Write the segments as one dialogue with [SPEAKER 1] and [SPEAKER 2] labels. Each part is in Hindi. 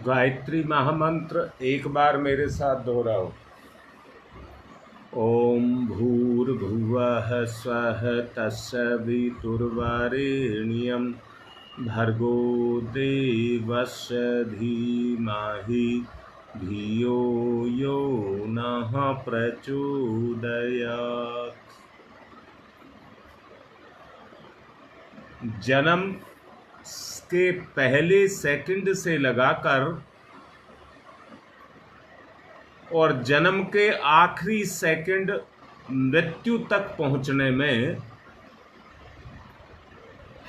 [SPEAKER 1] गायत्री महामंत्र एक बार मेरे साथ दोहराओ। ओम भूर्भुवः स्वः तत्सवितुर्वरेण्यं भर्गो देवस्य धीमहि धियो यो नः प्रचोदयात्। जन्म के पहले सेकंड से लगाकर और जन्म के आखिरी सेकंड मृत्यु तक पहुंचने में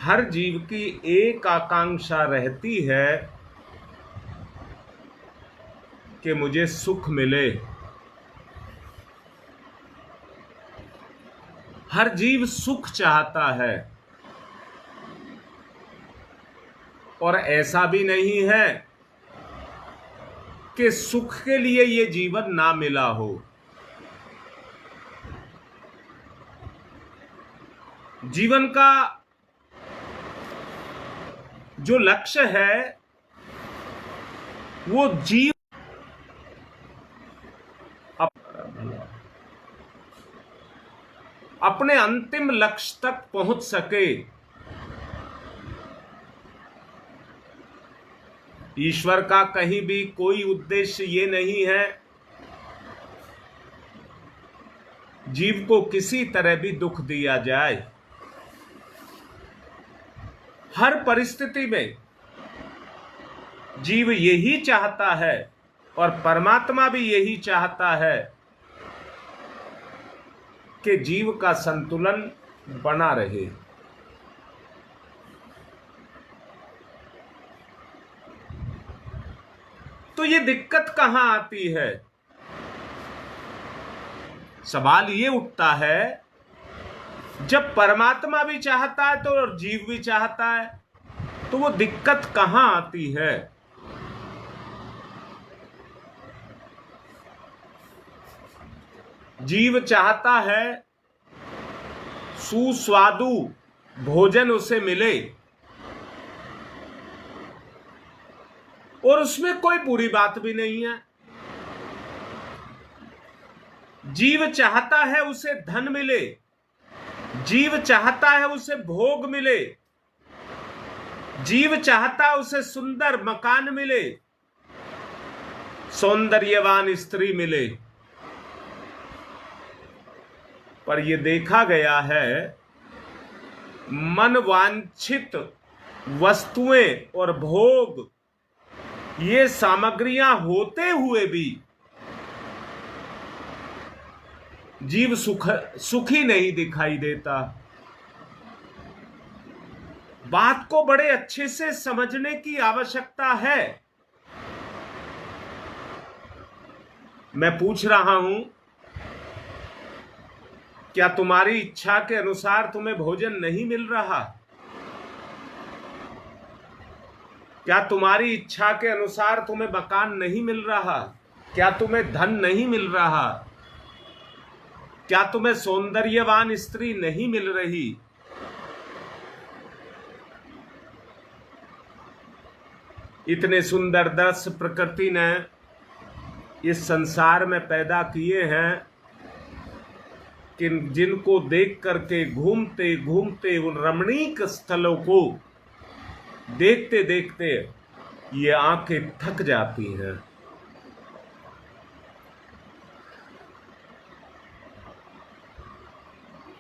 [SPEAKER 1] हर जीव की एक आकांक्षा रहती है कि मुझे सुख मिले। हर जीव सुख चाहता है और ऐसा भी नहीं है कि सुख के लिए ये जीवन ना मिला हो। जीवन का जो लक्ष्य है वो जीव अपने अंतिम लक्ष्य तक पहुंच सके। ईश्वर का कहीं भी कोई उद्देश्य ये नहीं है जीव को किसी तरह भी दुख दिया जाए। हर परिस्थिति में जीव यही चाहता है और परमात्मा भी यही चाहता है कि जीव का संतुलन बना रहे। तो ये दिक्कत कहां आती है? सवाल ये उठता है जब परमात्मा भी चाहता है तो और जीव भी चाहता है तो वो दिक्कत कहां आती है? जीव चाहता है सुस्वादु भोजन उसे मिले और उसमें कोई बुरी बात भी नहीं है। जीव चाहता है उसे धन मिले, जीव चाहता है उसे भोग मिले, जीव चाहता है उसे सुंदर मकान मिले, सौंदर्यवान स्त्री मिले। पर यह देखा गया है मन वांछित वस्तुएं और भोग ये सामग्रियां होते हुए भी जीव सुखी नहीं दिखाई देता। बात को बड़े अच्छे से समझने की आवश्यकता है। मैं पूछ रहा हूं, क्या तुम्हारी इच्छा के अनुसार तुम्हें भोजन नहीं मिल रहा? क्या तुम्हारी इच्छा के अनुसार तुम्हें मकान नहीं मिल रहा? क्या तुम्हें धन नहीं मिल रहा? क्या तुम्हें सौंदर्यवान स्त्री नहीं मिल रही? इतने सुंदर दृश्य प्रकृति ने इस संसार में पैदा किए हैं कि जिनको देख करके घूमते घूमते उन रमणीक स्थलों को देखते देखते ये आंखें थक जाती हैं।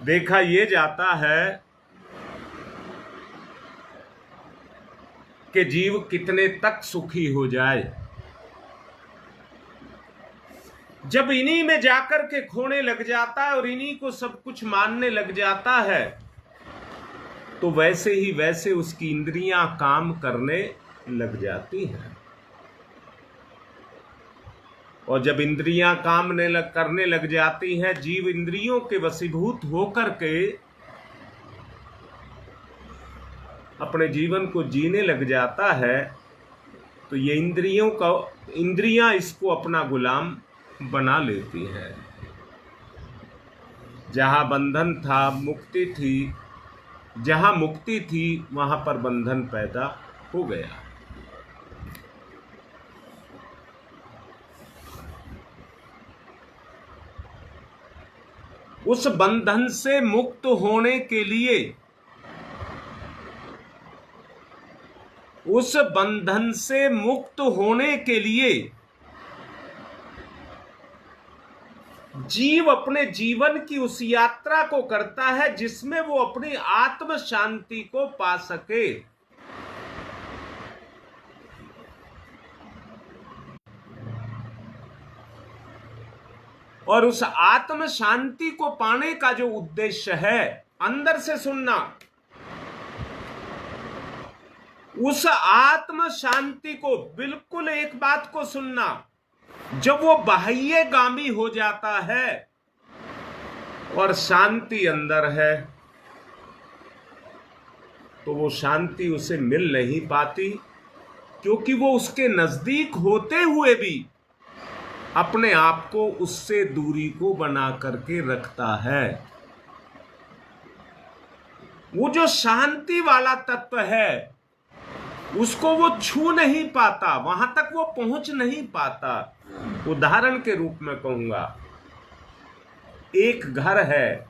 [SPEAKER 1] देखा ये जाता है कि जीव कितने तक सुखी हो जाए। जब इन्हीं में जाकर के खोने लग जाता है और इन्हीं को सब कुछ मानने लग जाता है तो वैसे ही वैसे उसकी इंद्रियां काम करने लग जाती हैं। और जब इंद्रियां करने लग जाती हैं, जीव इंद्रियों के वशीभूत होकर के अपने जीवन को जीने लग जाता है तो ये इंद्रियां इसको अपना गुलाम बना लेती हैं। जहां बंधन था मुक्ति थी, जहां मुक्ति थी वहां पर बंधन पैदा हो गया। उस बंधन से मुक्त होने के लिए, उस बंधन से मुक्त होने के लिए जीव अपने जीवन की उस यात्रा को करता है जिसमें वो अपनी आत्म शांति को पा सके। और उस आत्म शांति को पाने का जो उद्देश्य है, अंदर से सुनना, उस आत्म शांति को, बिल्कुल एक बात को सुनना, जब वो बाह्यगामी हो जाता है और शांति अंदर है, तो वो शांति उसे मिल नहीं पाती, क्योंकि वो उसके नजदीक होते हुए भी अपने आप को उससे दूरी को बना करके रखता है। वो जो शांति वाला तत्व है उसको वो छू नहीं पाता, वहां तक वो पहुंच नहीं पाता। उदाहरण के रूप में कहूंगा, एक घर है,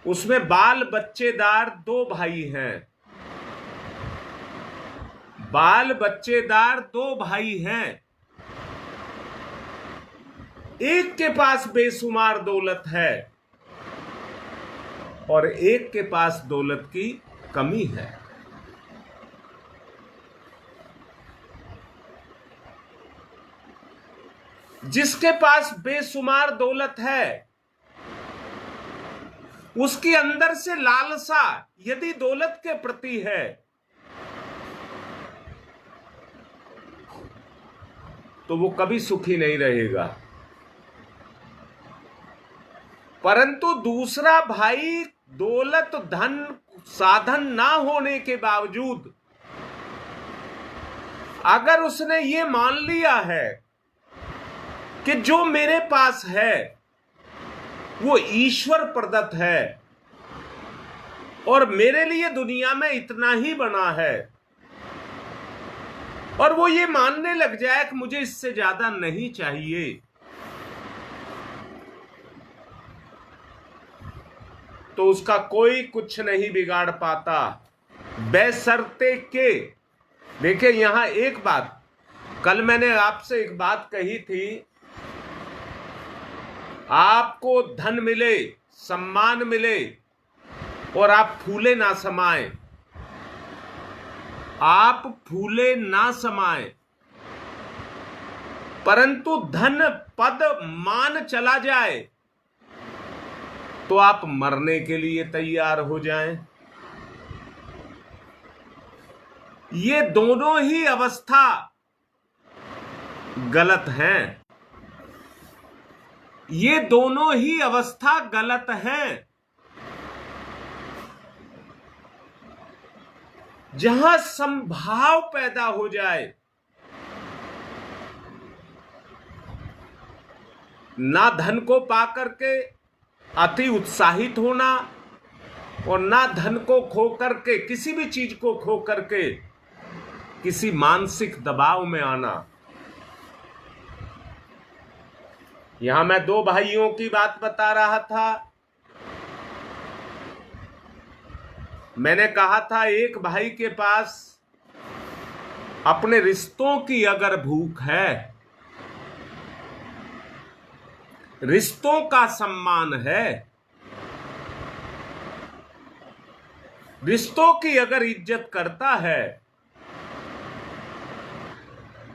[SPEAKER 1] उसमें बाल बच्चेदार दो भाई हैं। बाल बच्चेदार दो भाई हैं। एक के पास बेशुमार दौलत है और एक के पास दौलत की कमी है। जिसके पास बेशुमार दौलत है, उसके अंदर से लालसा यदि दौलत के प्रति है, तो वो कभी सुखी नहीं रहेगा। परंतु दूसरा भाई दौलत धन साधन ना होने के बावजूद अगर उसने ये मान लिया है कि जो मेरे पास है वो ईश्वर प्रदत्त है और मेरे लिए दुनिया में इतना ही बना है, और वो ये मानने लग जाए कि मुझे इससे ज्यादा नहीं चाहिए, तो उसका कोई कुछ नहीं बिगाड़ पाता, बशर्ते के। देखिए यहां एक बात, कल मैंने आपसे एक बात कही थी, आपको धन मिले, सम्मान मिले और आप फूले ना समाएं, आप फूले ना समाएं, परंतु धन पद मान चला जाए तो आप मरने के लिए तैयार हो जाएं। ये दोनों ही अवस्था गलत हैं। ये दोनों ही अवस्था गलत हैं। जहां संभाव पैदा हो जाए, ना धन को पाकर के अति उत्साहित होना और ना धन को खो करके, किसी भी चीज को खो करके किसी मानसिक दबाव में आना। यहां मैं दो भाइयों की बात बता रहा था। मैंने कहा था एक भाई के पास अपने रिश्तों की अगर भूख है, रिश्तों का सम्मान है, रिश्तों की अगर इज्जत करता है,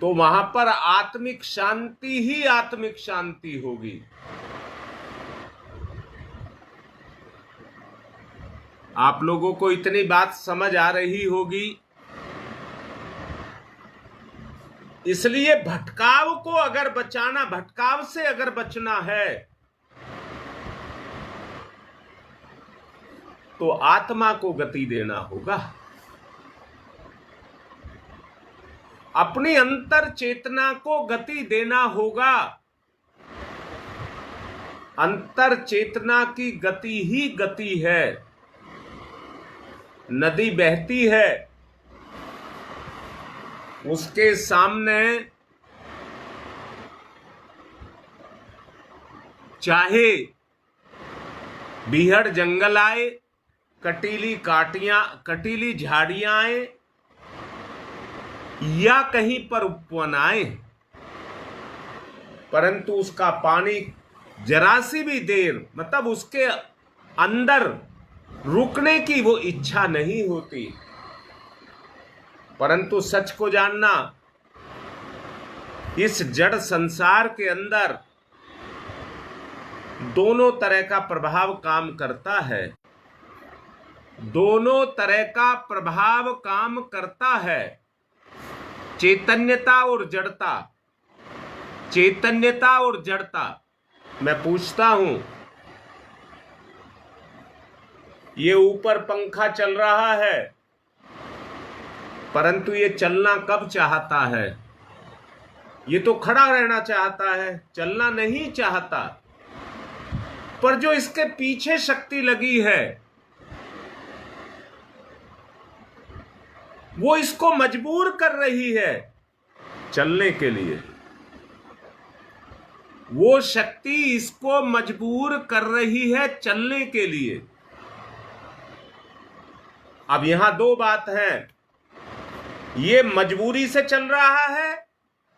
[SPEAKER 1] तो वहां पर आत्मिक शांति ही आत्मिक शांति होगी। आप लोगों को इतनी बात समझ आ रही होगी। इसलिए भटकाव को अगर बचाना, भटकाव से अगर बचना है, तो आत्मा को गति देना होगा। अपनी अंतर चेतना को गति देना होगा। अंतर चेतना की गति ही गति है। नदी बहती है, उसके सामने चाहे बीहड़ जंगल आए, कटीली झाड़ियां आए, या कहीं पर उपवन आए, परंतु उसका पानी जरा सी भी देर मतलब उसके अंदर रुकने की वो इच्छा नहीं होती। परंतु सच को जानना, इस जड़ संसार के अंदर दोनों तरह का प्रभाव काम करता है। दोनों तरह का प्रभाव काम करता है, चैतन्यता और जड़ता। चैतन्यता और जड़ता। मैं पूछता हूं, ये ऊपर पंखा चल रहा है, परंतु ये चलना कब चाहता है? ये तो खड़ा रहना चाहता है, चलना नहीं चाहता। पर जो इसके पीछे शक्ति लगी है, वो इसको मजबूर कर रही है चलने के लिए। वो शक्ति इसको मजबूर कर रही है चलने के लिए। अब यहां दो बात है, ये मजबूरी से चल रहा है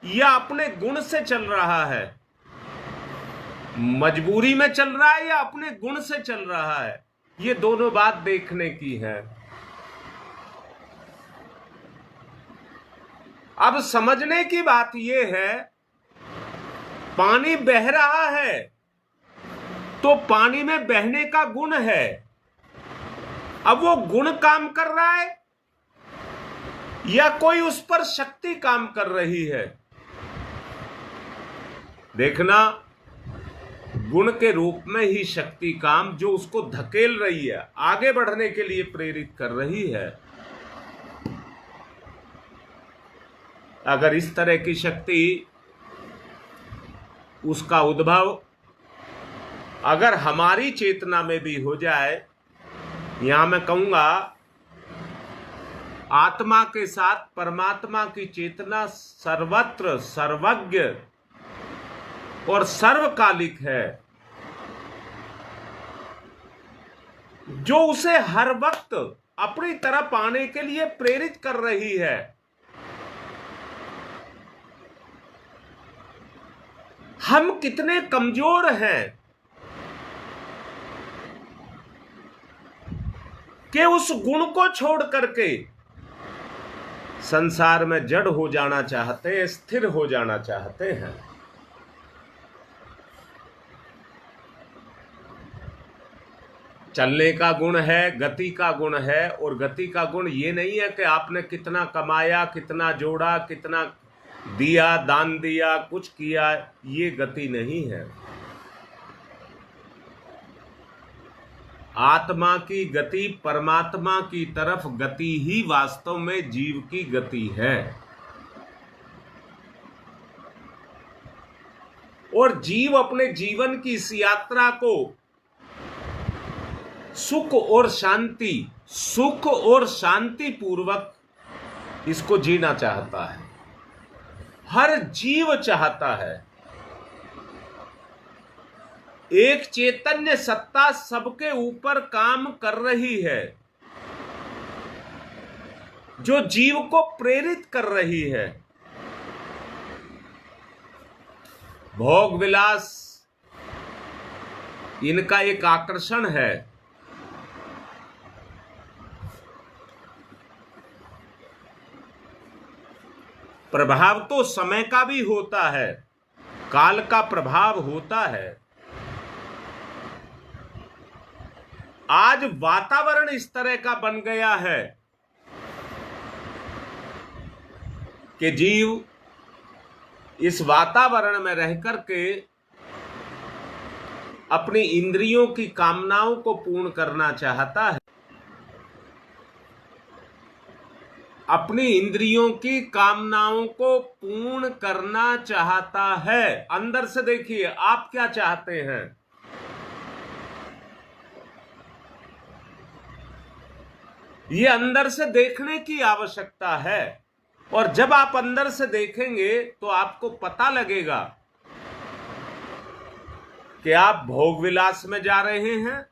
[SPEAKER 1] या अपने गुण से चल रहा है? मजबूरी में चल रहा है या अपने गुण से चल रहा है? ये दोनों बात देखने की है। अब समझने की बात यह है, पानी बह रहा है तो पानी में बहने का गुण है। अब वो गुण काम कर रहा है या कोई उस पर शक्ति काम कर रही है? देखना, गुण के रूप में ही शक्ति काम, जो उसको धकेल रही है, आगे बढ़ने के लिए प्रेरित कर रही है। अगर इस तरह की शक्ति, उसका उद्भव अगर हमारी चेतना में भी हो जाए, यहां मैं कहूंगा आत्मा के साथ परमात्मा की चेतना सर्वत्र सर्वज्ञ और सर्वकालिक है, जो उसे हर वक्त अपनी तरफ आने के लिए प्रेरित कर रही है। हम कितने कमजोर हैं कि उस गुण को छोड़ करके संसार में जड़ हो जाना चाहते हैं, स्थिर हो जाना चाहते हैं। चलने का गुण है, गति का गुण है, और गति का गुण ये नहीं है कि आपने कितना कमाया, कितना जोड़ा, कितना दिया, दान दिया, कुछ किया, ये गति नहीं है। आत्मा की गति परमात्मा की तरफ गति ही वास्तव में जीव की गति है। और जीव अपने जीवन की इस यात्रा को सुख और शांति पूर्वक इसको जीना चाहता है। हर जीव चाहता है। एक चैतन्य सत्ता सबके ऊपर काम कर रही है, जो जीव को प्रेरित कर रही है। भोग विलास इनका एक आकर्षण है। प्रभाव तो समय का भी होता है, काल का प्रभाव होता है। आज वातावरण इस तरह का बन गया है कि जीव इस वातावरण में रह करके अपनी इंद्रियों की कामनाओं को पूर्ण करना चाहता है। अपनी इंद्रियों की कामनाओं को पूर्ण करना चाहता है। अंदर से देखिए, आप क्या चाहते हैं? ये अंदर से देखने की आवश्यकता है। और जब आप अंदर से देखेंगे तो आपको पता लगेगा कि आप भोग विलास में जा रहे हैं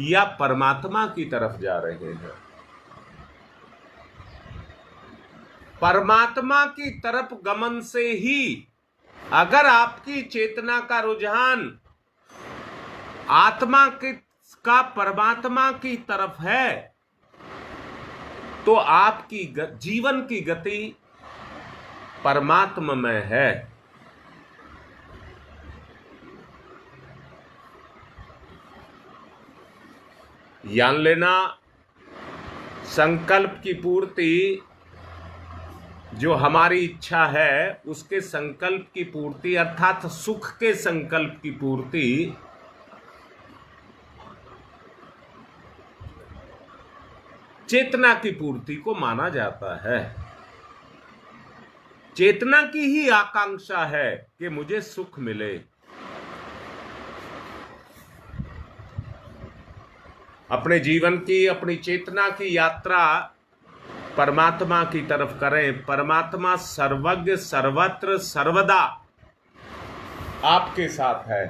[SPEAKER 1] या परमात्मा की तरफ जा रहे हैं। परमात्मा की तरफ गमन से ही अगर आपकी चेतना का रुझान आत्मा का परमात्मा की तरफ है तो आपकी जीवन की गति परमात्मा में है। जान लेना, संकल्प की पूर्ति जो हमारी इच्छा है उसके संकल्प की पूर्ति अर्थात सुख के संकल्प की पूर्ति चेतना की पूर्ति को माना जाता है। चेतना की ही आकांक्षा है कि मुझे सुख मिले। अपने जीवन की, अपनी चेतना की यात्रा परमात्मा की तरफ करें। परमात्मा सर्वज्ञ, सर्वत्र, सर्वदा आपके साथ है।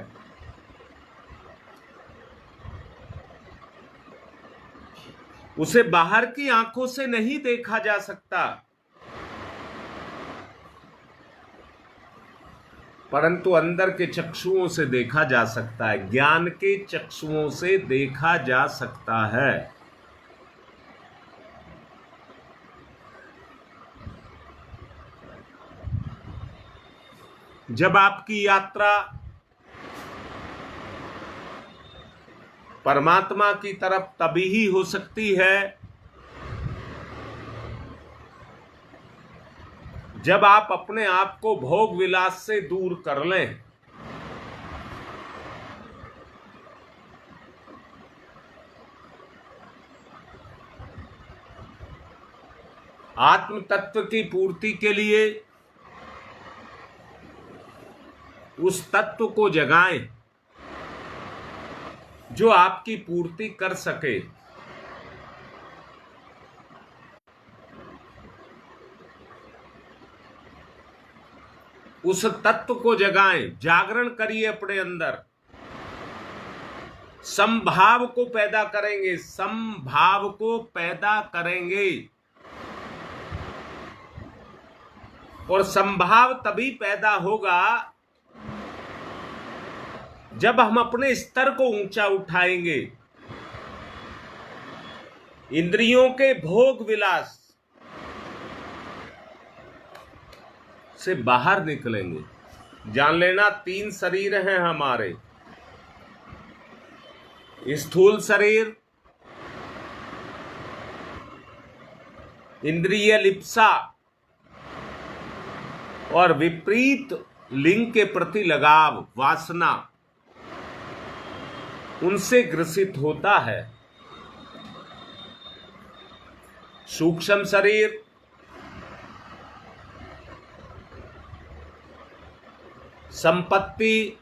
[SPEAKER 1] उसे बाहर की आंखों से नहीं देखा जा सकता, परंतु अंदर के चक्षुओं से देखा जा सकता है, ज्ञान के चक्षुओं से देखा जा सकता है। जब आपकी यात्रा परमात्मा की तरफ तभी ही हो सकती है जब आप अपने आप को भोग विलास से दूर कर लें। आत्म तत्व की पूर्ति के लिए उस तत्व को जगाएं जो आपकी पूर्ति कर सके। उस तत्व को जगाएं, जागरण करिए अपने अंदर। समभाव को पैदा करेंगे, समभाव को पैदा करेंगे। और समभाव तभी पैदा होगा जब हम अपने स्तर को ऊंचा उठाएंगे, इंद्रियों के भोग विलास से बाहर निकलेंगे। जान लेना, 3 शरीर हैं हमारे। स्थूल शरीर, इंद्रिय लिप्सा और विपरीत लिंग के प्रति लगाव, वासना, उनसे ग्रसित होता है। सूक्ष्म शरीर, संपत्ति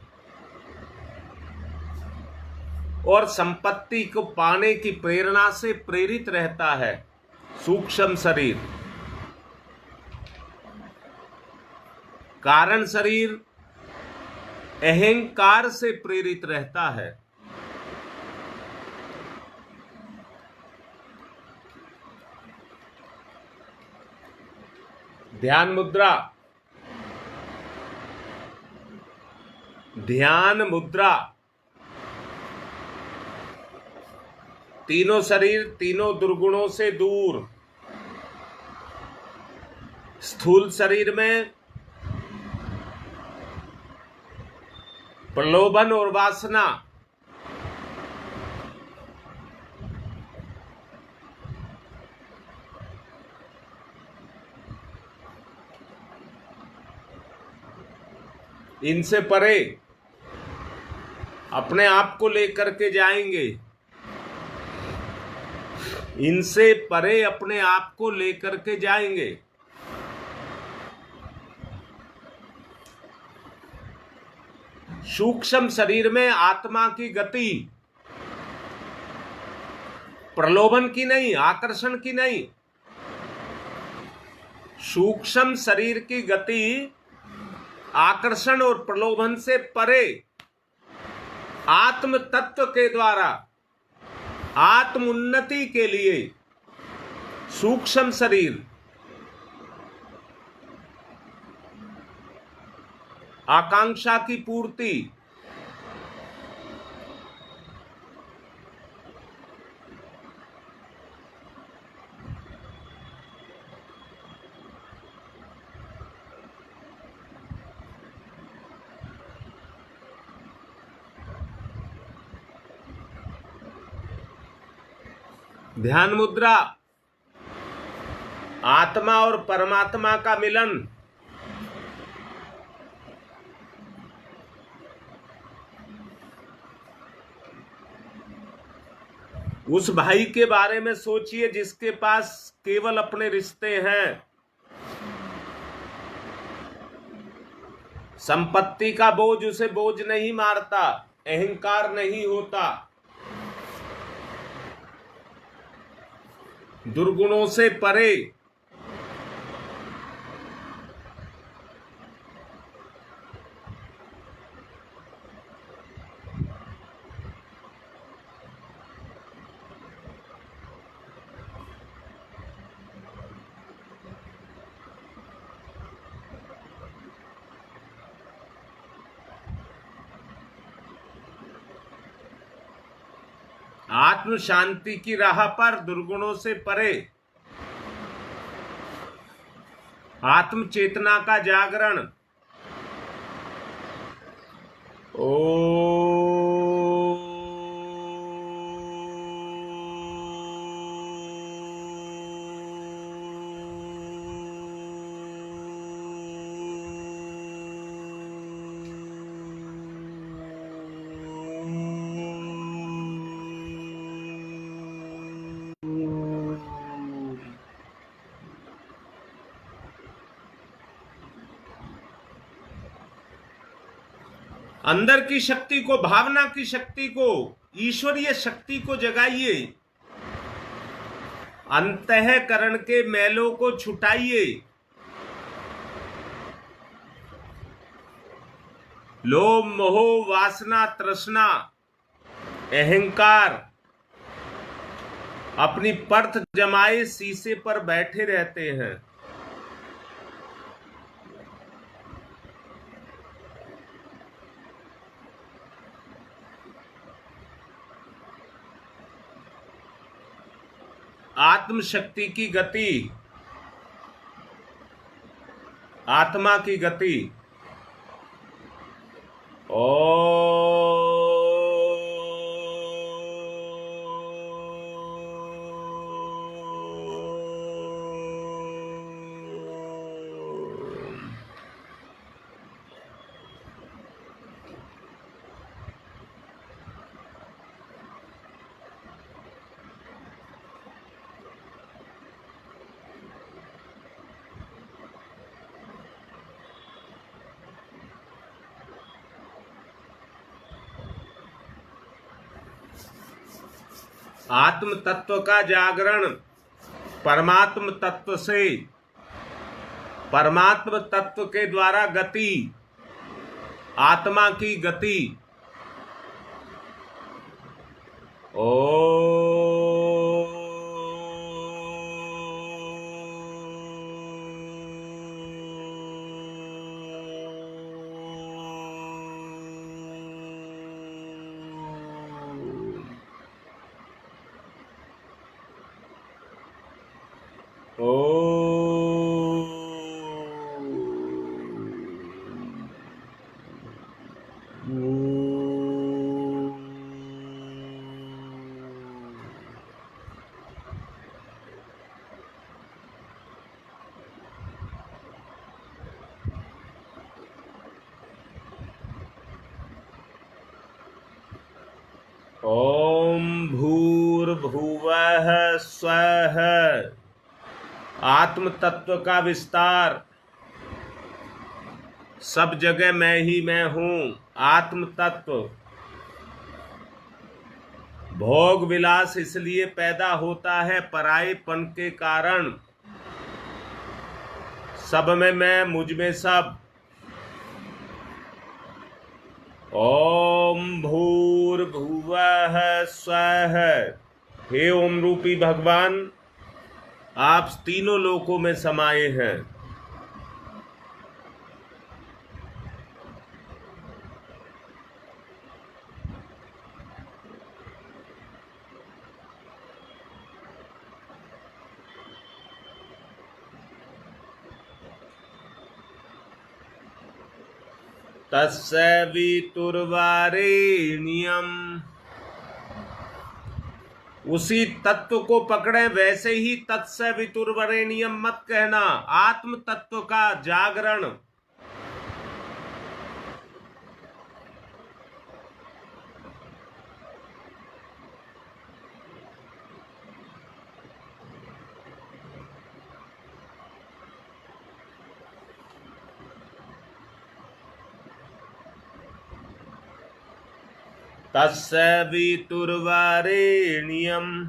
[SPEAKER 1] और संपत्ति को पाने की प्रेरणा से प्रेरित रहता है। सूक्ष्म शरीर। कारण शरीर अहंकार से प्रेरित रहता है। ध्यान मुद्रा, ध्यान मुद्रा। तीनों शरीर तीनों दुर्गुणों से दूर। स्थूल शरीर में प्रलोभन और वासना, इनसे परे अपने आप को लेकर के जाएंगे। इनसे परे अपने आप को लेकर के जाएंगे। सूक्ष्म शरीर में आत्मा की गति प्रलोभन की नहीं, आकर्षण की नहीं। सूक्ष्म शरीर की गति आकर्षण और प्रलोभन से परे आत्म तत्व के द्वारा आत्म उन्नति के लिए सूक्ष्म शरीर, आकांक्षा की पूर्ति, ध्यान मुद्रा, आत्मा और परमात्मा का मिलन, उस भाई के बारे में सोचिए जिसके पास केवल अपने रिश्ते हैं, संपत्ति का बोझ उसे बोझ नहीं मारता, अहंकार नहीं होता, दुर्गुणों से परे आत्म शांति की राह पर, दुर्गुणों से परे आत्म चेतना का जागरण। ओ अंदर की शक्ति को, भावना की शक्ति को, ईश्वरीय शक्ति को जगाइए, अंतःकरण के मैलों को छुटाइए, लोभ मोह वासना तृष्णा अहंकार अपनी परत जमाए शीशे पर बैठे रहते हैं। आत्म शक्ति की गति, आत्मा की गति। आत्म तत्व का जागरण, परमात्म तत्व से, परमात्म तत्व के द्वारा गति, आत्मा की गति। ओम भूर्भुवः स्वः। आत्म तत्व का विस्तार। सब जगह मैं ही मैं हूं। आत्म तत्व। भोग विलास इसलिए पैदा होता है परायेपन के कारण। सब में मैं, मुझ में सब। ओम भूर्भुवः स्वः। हे ओम रूपी भगवान, आप तीनों लोकों में समाये हैं। तस्य वितुर्वरेण्यम्। उसी तत्व को पकड़े, वैसे ही तत्स्य वितुर्वरेण्यम मत कहना। आत्म तत्व का जागरण। तस्य वितुर्वरेण्यम्।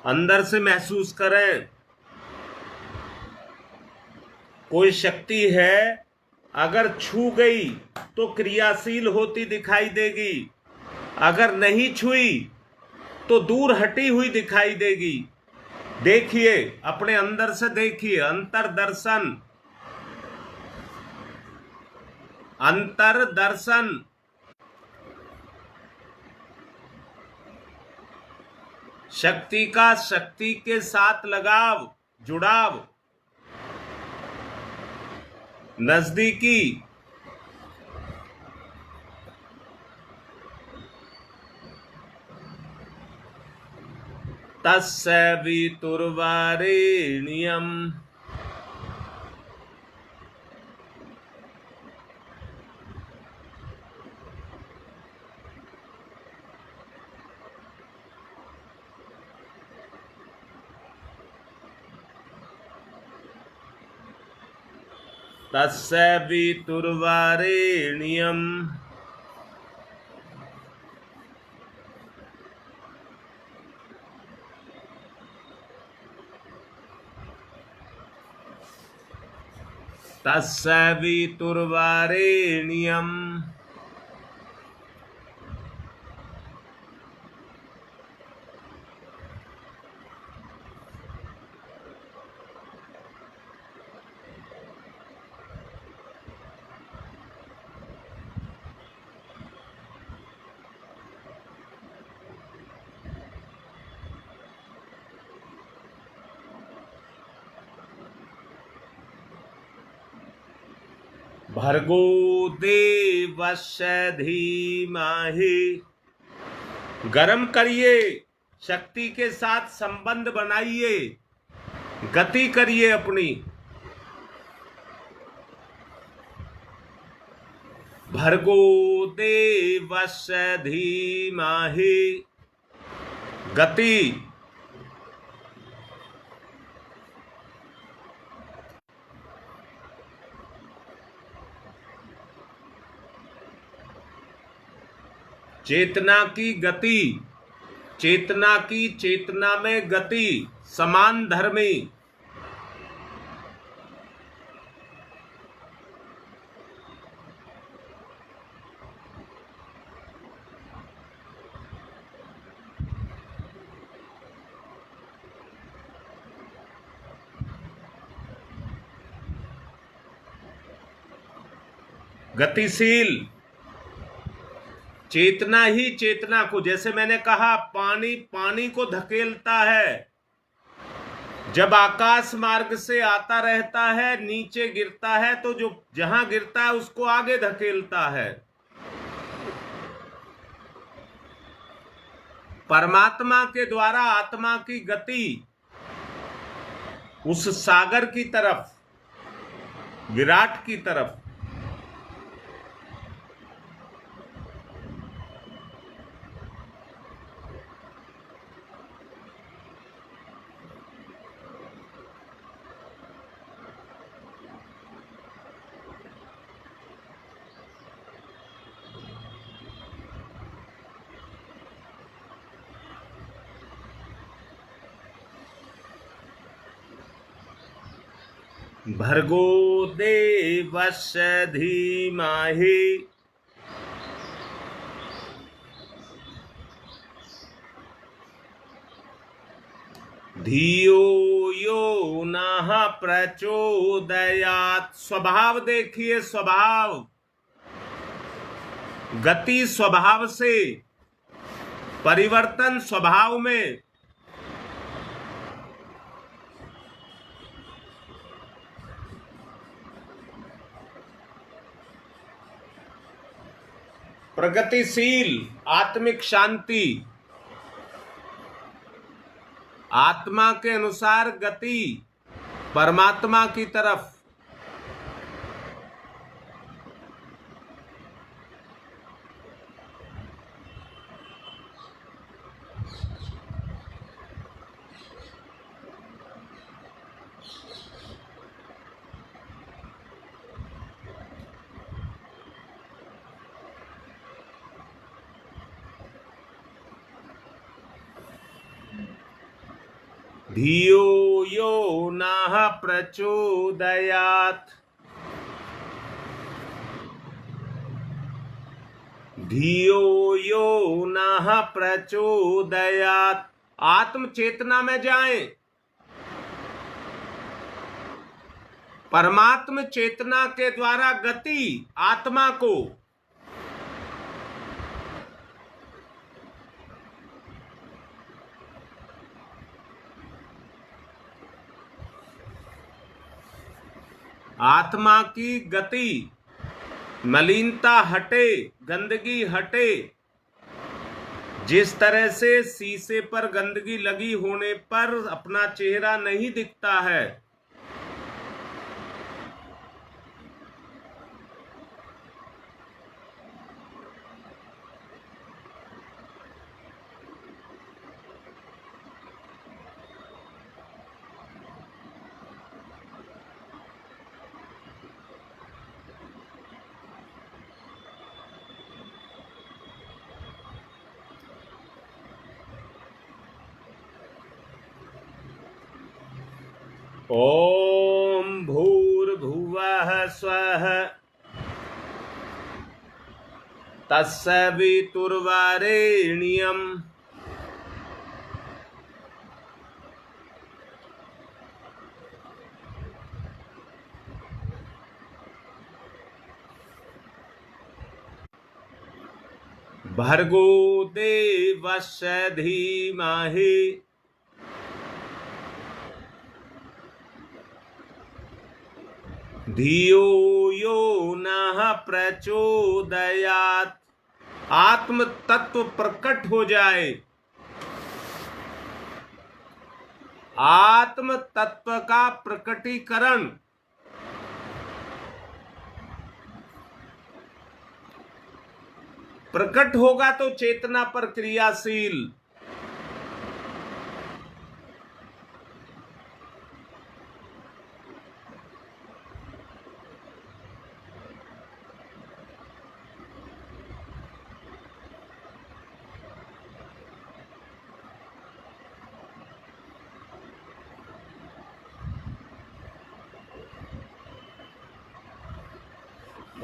[SPEAKER 1] अंदर से महसूस करें, कोई शक्ति है, अगर छू गई तो क्रियाशील होती दिखाई देगी, अगर नहीं छुई तो दूर हटी हुई दिखाई देगी। देखिए, अपने अंदर से देखिए। अंतर्दर्शन, अंतर्दर्शन। शक्ति का शक्ति के साथ लगाव, जुड़ाव, नजदीकी। तस्य वितुर्वरेण्यम्। तस्य वितुर्वरेण्यम्। तस्य वितुर्वरेण्यम्। भर्गो देवस्य धीमहि। गरम करिए, शक्ति के साथ संबंध बनाइए, गति करिए अपनी। भर्गो देवस्य धीमहि। गति। चेतना की गति, चेतना की चेतना में गति, समान धर्मी। गतिशील। चेतना ही चेतना को, जैसे मैंने कहा, पानी पानी को धकेलता है। जब आकाश मार्ग से आता रहता है, नीचे गिरता है, तो जो जहां गिरता है उसको आगे धकेलता है। परमात्मा के द्वारा आत्मा की गति उस सागर की तरफ, विराट की तरफ। भर्गो देवस्य धीमहि धियो यो नः प्रचोदयात्। स्वभाव देखिए, स्वभाव, गति स्वभाव से, परिवर्तन स्वभाव में। प्रगतिशील, आत्मिक शांति, आत्मा के अनुसार गति परमात्मा की तरफ। धियो यो नः प्रचोदयात्। धियो यो नः प्रचोदयात्। आत्म चेतना में जाएं, परमात्म चेतना के द्वारा गति आत्मा को। आत्मा की गति, मलिनता हटे, गंदगी हटे। जिस तरह से शीशे पर गंदगी लगी होने पर अपना चेहरा नहीं दिखता है, ओम भूर्भुवः स्वः तत्सवितुर्वरेण्यम् भर्गो देवस्य धीमहि धियो यो नः प्रचोदयात्। आत्म तत्व प्रकट हो जाए, आत्म तत्व का प्रकटीकरण। प्रकट होगा तो चेतना पर क्रियाशील।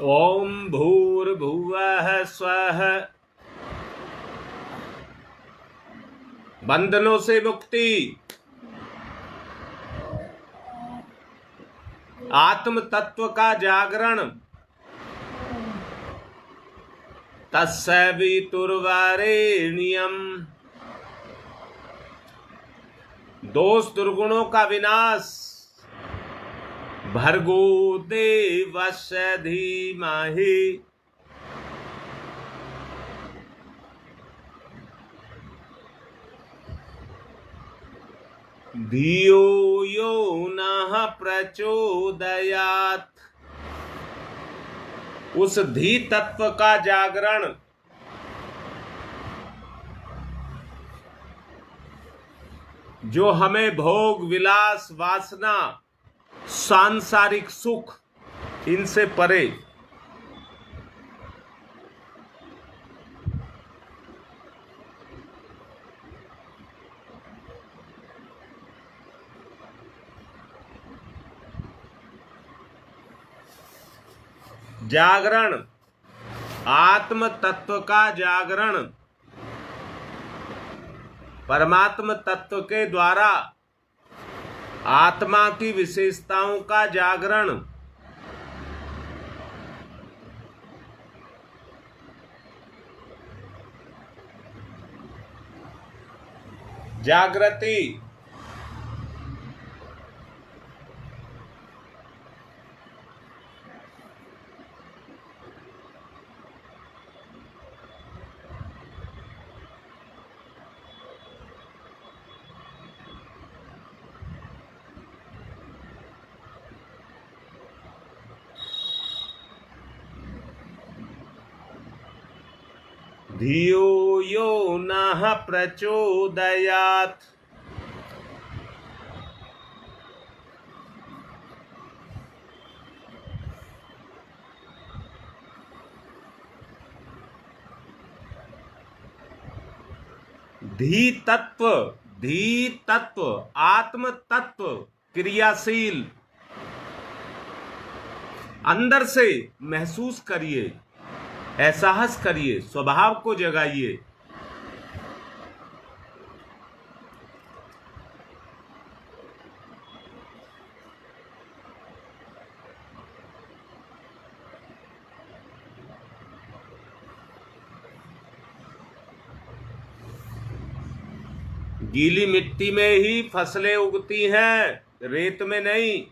[SPEAKER 1] ओम भूर्भुवः स्वः। बंधनों से मुक्ति, आत्म तत्व का जागरण। तत्सवितुर्वरेण्यम्। दोष दुर्गुणों का विनाश। भर्गो देवस्य धीमहि धियो यो नः प्रचोदयात्। उस धी तत्व का जागरण जो हमें भोग विलास वासना सांसारिक सुख इनसे परे जागरण, आत्म तत्व का जागरण परमात्म तत्व के द्वारा आत्मा की विशेषताओं का जागरण जागृति धियो यो नः प्रचोदयात्। धी तत्व आत्म तत्व क्रियाशील अंदर से महसूस करिए, एहसास करिए, स्वभाव को जगाइए। गीली मिट्टी में ही फसलें उगती हैं, रेत में नहीं।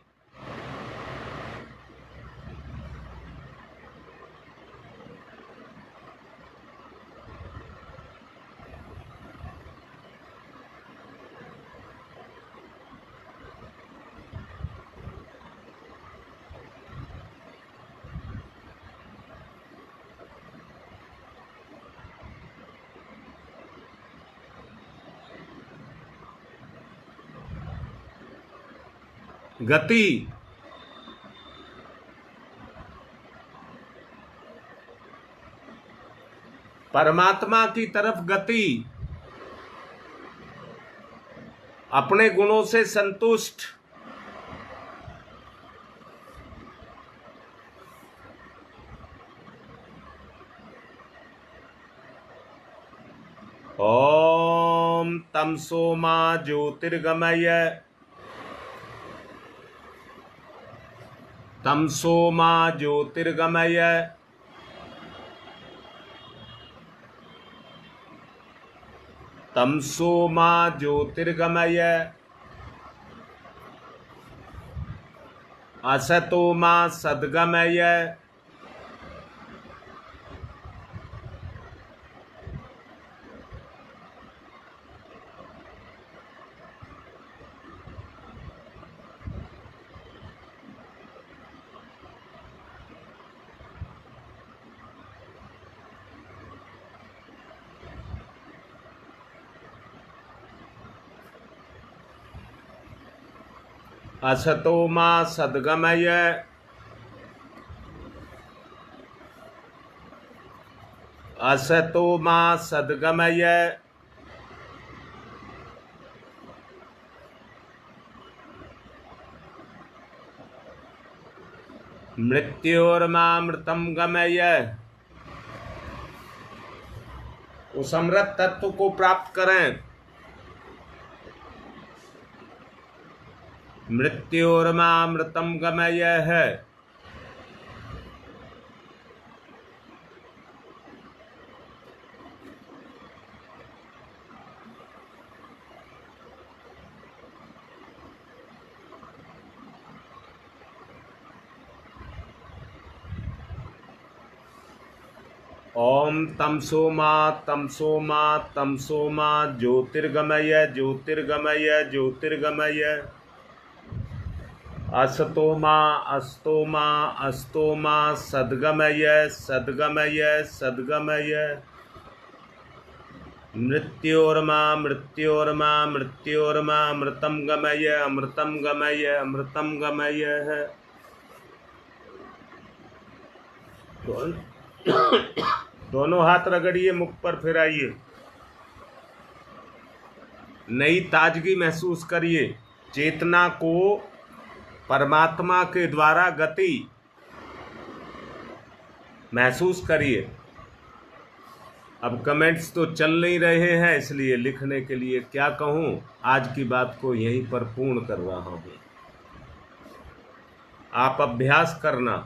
[SPEAKER 1] गति परमात्मा की तरफ, गति अपने गुणों से संतुष्ट, ओम तमसो मा ज्योतिर्गमय तमसो मा ज्योतिर्गमय तमसो मा ज्योतिर्गमय असतो मा सद्गमय असतो मा सद्गमय असतो मा सद्गमय मृत्योर्मामृतम गमय। उस अमृत तत्व को प्राप्त करें। मृत्योर्मामृतम गमय है। ओम तमसो मा तमसो मा तमसो मा ज्योतिर्गमय ज्योतिर्गमय ज्योतिर्गमय अस्तोमा अस्तोमा अस्तोमा सद्गमय सद्गमय सद्गमय। मृत्योर्मा मृत्योर्मा मृत्योर्मा अमृतम गमय अमृतम गमय अमृतम गमय। दोनों हाथ रगड़िए, मुख पर फिराइए, नई ताजगी महसूस करिए, चेतना को परमात्मा के द्वारा गति महसूस करिए। अब कमेंट्स तो चल नहीं रहे हैं, इसलिए लिखने के लिए क्या कहूं, आज की बात को यहीं पर पूर्ण कर रहा हूं। आप अभ्यास करना।